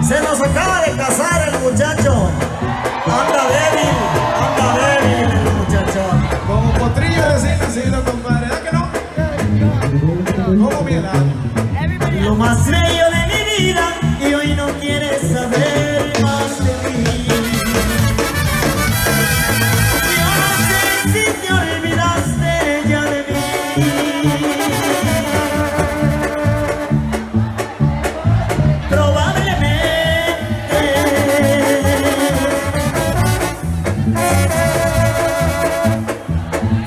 Se nos acaba de casar el muchacho. Anda débil el muchacho. Como potrillo recién nacido, compadre, ¿verdad que no? Como mi edad. Lo más bello de mi vida y hoy no quieres saber más de mí. Yo no sé si te olvidaste ya de mí. Probablemente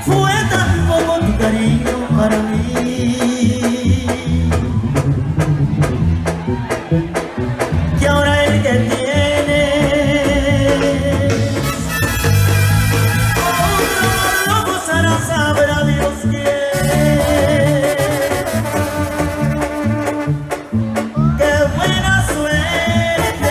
fue tan poco tu cariño para mí. Que ahora el que tiene otro lo gozará, sabrá Dios quién. ¡Qué buena suerte!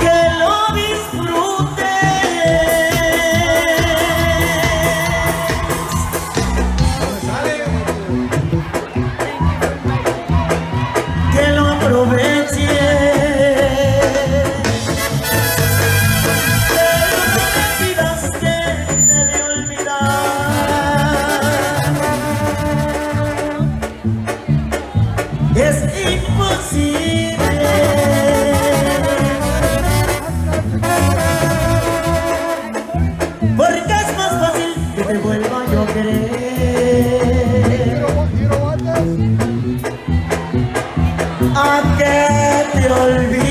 Que lo disfrutes, Sale. que lo aproveches, pero no decidas que debe olvidar. Es imposible. Porque es más fácil que te vuelva yo a querer a que te olvides.